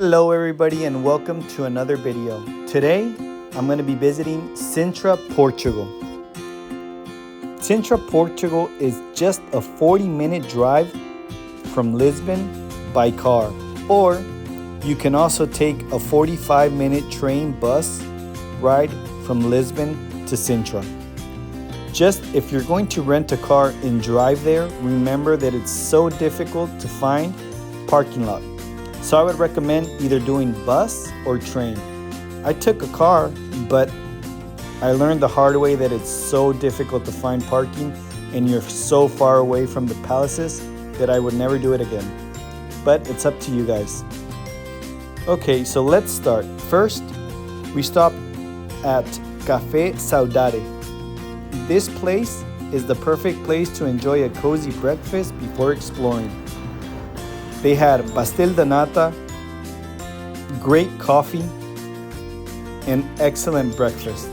Hello everybody and welcome to another video. Today I'm going to be visiting Sintra, Portugal. Sintra, Portugal is just a 40-minute drive from Lisbon by car, or you can also take a 45-minute train bus ride from Lisbon to Sintra. Just if you're going to rent a car and drive there, remember that it's so difficult to find parking lot. So I would recommend either doing bus or train. I took a car, but I learned the hard way that it's so difficult to find parking and you're so far away from the palaces that I would never do it again. But it's up to you guys. Okay, so let's start. First, we stop at Café Saudade. This place is the perfect place to enjoy a cozy breakfast before exploring. They had pastel de nata, great coffee, and excellent breakfast.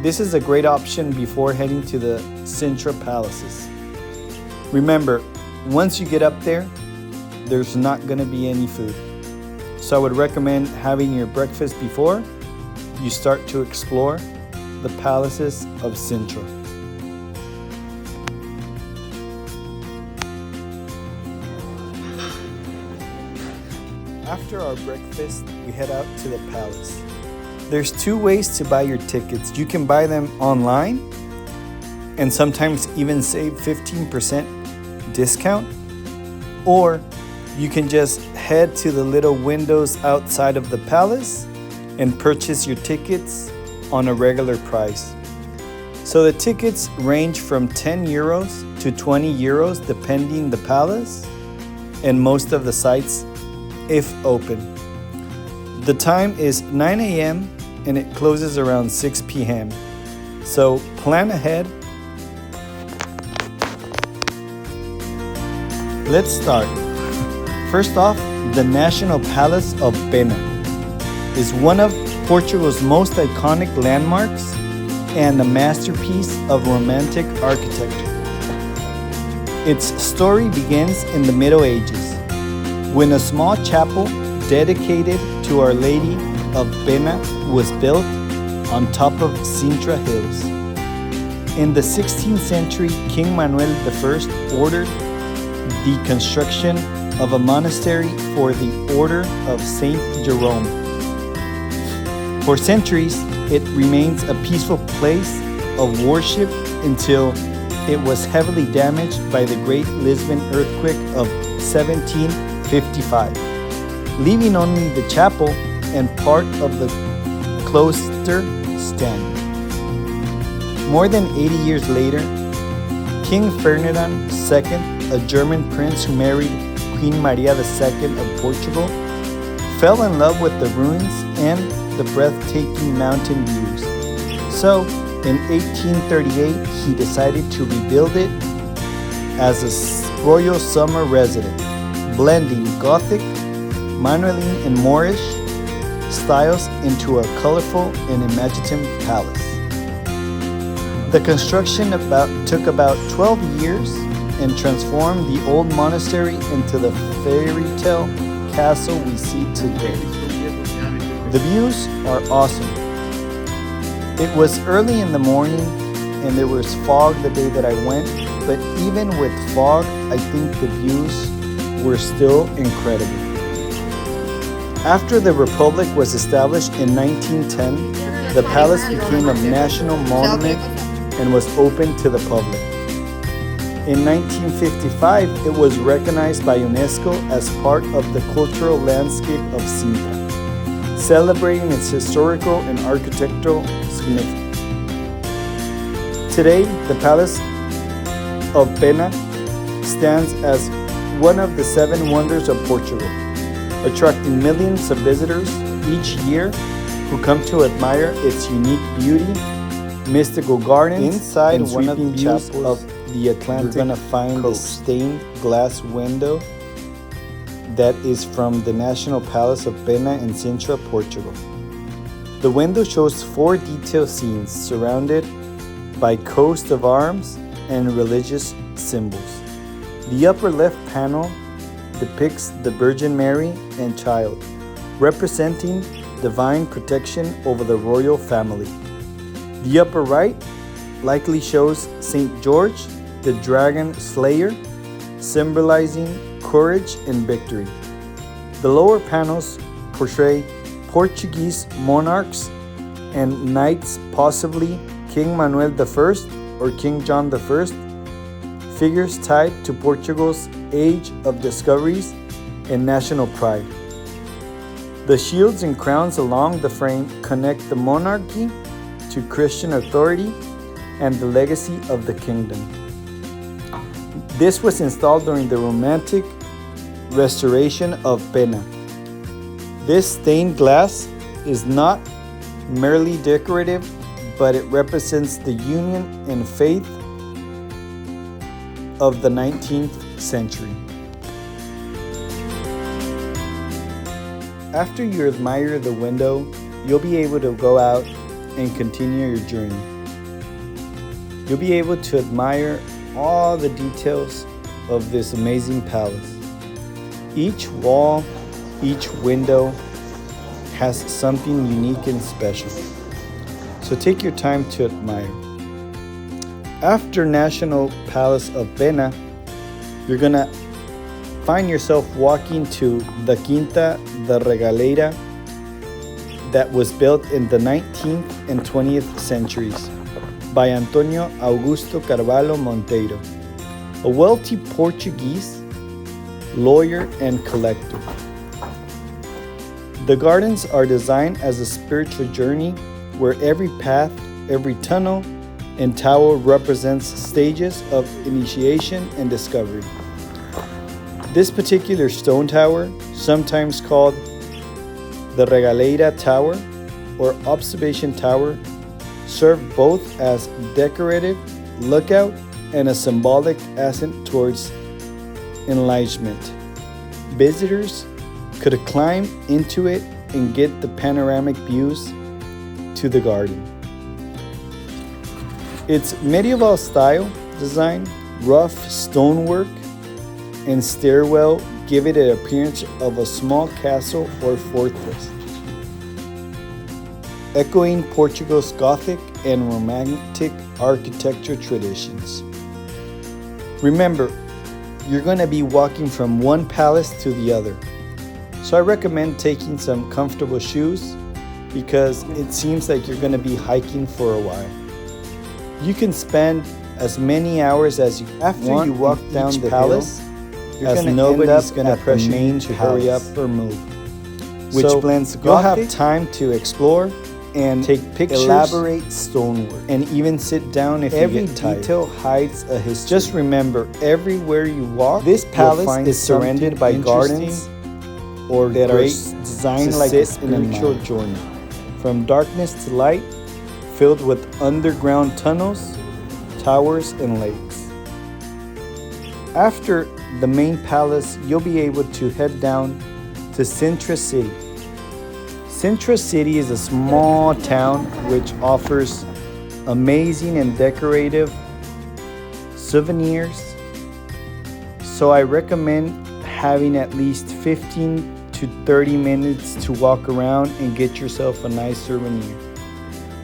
This is a great option before heading to the Sintra palaces. Remember, once you get up there, there's not going to be any food. So I would recommend having your breakfast before you start to explore the palaces of Sintra. After our breakfast, we head out to the palace. There's two ways to buy your tickets. You can buy them online and sometimes even save 15% discount, or you can just head to the little windows outside of the palace and purchase your tickets on a regular price. So the tickets range from 10 euros to 20 euros depending the palace and most of the sites if open. The time is 9 a.m. and it closes around 6 p.m. So plan ahead. Let's start. First off, the National Palace of Pena is one of Portugal's most iconic landmarks and a masterpiece of romantic architecture. Its story begins in the Middle Ages, when a small chapel dedicated to Our Lady of Pena was built on top of Sintra hills. In the 16th century, King Manuel I ordered the construction of a monastery for the Order of Saint Jerome. For centuries, it remains a peaceful place of worship until it was heavily damaged by the Great Lisbon earthquake of 1755, leaving only the chapel and part of the cloister standing. More than 80 years later, King Ferdinand II, a German prince who married Queen Maria II of Portugal, fell in love with the ruins and the breathtaking mountain views. So, in 1838, he decided to rebuild it as a royal summer residence, blending Gothic, Manueline, and Moorish styles into a colorful and imaginative palace. The construction took about 12 years and transformed the old monastery into the Fairytale castle we see today. The views are awesome. It was early in the morning and there was fog the day that I went, but even with fog, I think the views were still incredible. After the Republic was established in 1910, the palace became a national monument and was open to the public. In 1955, it was recognized by UNESCO as part of the cultural landscape of Sintra, celebrating its historical and architectural significance. Today, the Palace of Pena stands as one of the 7 wonders of Portugal, attracting millions of visitors each year who come to admire its unique beauty, mystical gardens. Inside one of the chapels of the Atlantic, you're gonna find a stained glass window that is from the National Palace of Pena in Sintra, Portugal. The window shows 4 detailed scenes surrounded by coats of arms and religious symbols. The upper left panel depicts the Virgin Mary and Child representing divine protection over the royal family. The upper right likely shows St. George, the dragon slayer, symbolizing courage and victory. The lower panels portray Portuguese monarchs and knights, possibly King Manuel I or King John I, figures tied to Portugal's age of discoveries and national pride. The shields and crowns along the frame connect the monarchy to Christian authority and the legacy of the kingdom. This was installed during the Romantic restoration of Pena. This stained glass is not merely decorative, but it represents the union and faith of the 19th century. After you admire the window, you'll be able to go out and continue your journey. You'll be able to admire all the details of this amazing palace. Each wall, each window has something unique and special. So take your time to admire. After National Palace of Pena, you're gonna find yourself walking to the Quinta da Regaleira that was built in the 19th and 20th centuries by Antonio Augusto Carvalho Monteiro, a wealthy Portuguese lawyer and collector. The gardens are designed as a spiritual journey where every path, every tunnel, and tower represents stages of initiation and discovery. This particular stone tower, sometimes called the Regaleira Tower or Observation Tower, served both as decorative lookout and a symbolic ascent towards enlightenment. Visitors could climb into it and get the panoramic views to the garden. Its medieval style design, rough stonework, and stairwell give it an appearance of a small castle or fortress, echoing Portugal's Gothic and Romantic architecture traditions. Remember, you're going to be walking from one palace to the other, so I recommend taking some comfortable shoes because it seems like you're going to be hiking for a while. You can spend as many hours as you after you walk down the palace, as nobody's going to pressure you to hurry up or move. Which blends Gothic, you'll have time to explore and take pictures, elaborate stonework, and even sit down if you get tired. Every detail hides a history. Just remember, everywhere you walk, this palace is surrounded by gardens or that are designed like a spiritual journey, from darkness to light, filled with underground tunnels, towers, and lakes. After the main palace, you'll be able to head down to Sintra City. Sintra City is a small town which offers amazing and decorative souvenirs, so I recommend having at least 15 to 30 minutes to walk around and get yourself a nice souvenir.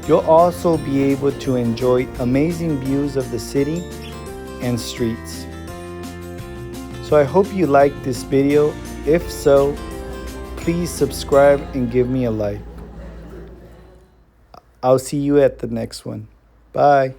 You'll also be able to enjoy amazing views of the city and streets. So I hope you liked this video. If so, please subscribe and give me a like. I'll see you at the next one. Bye.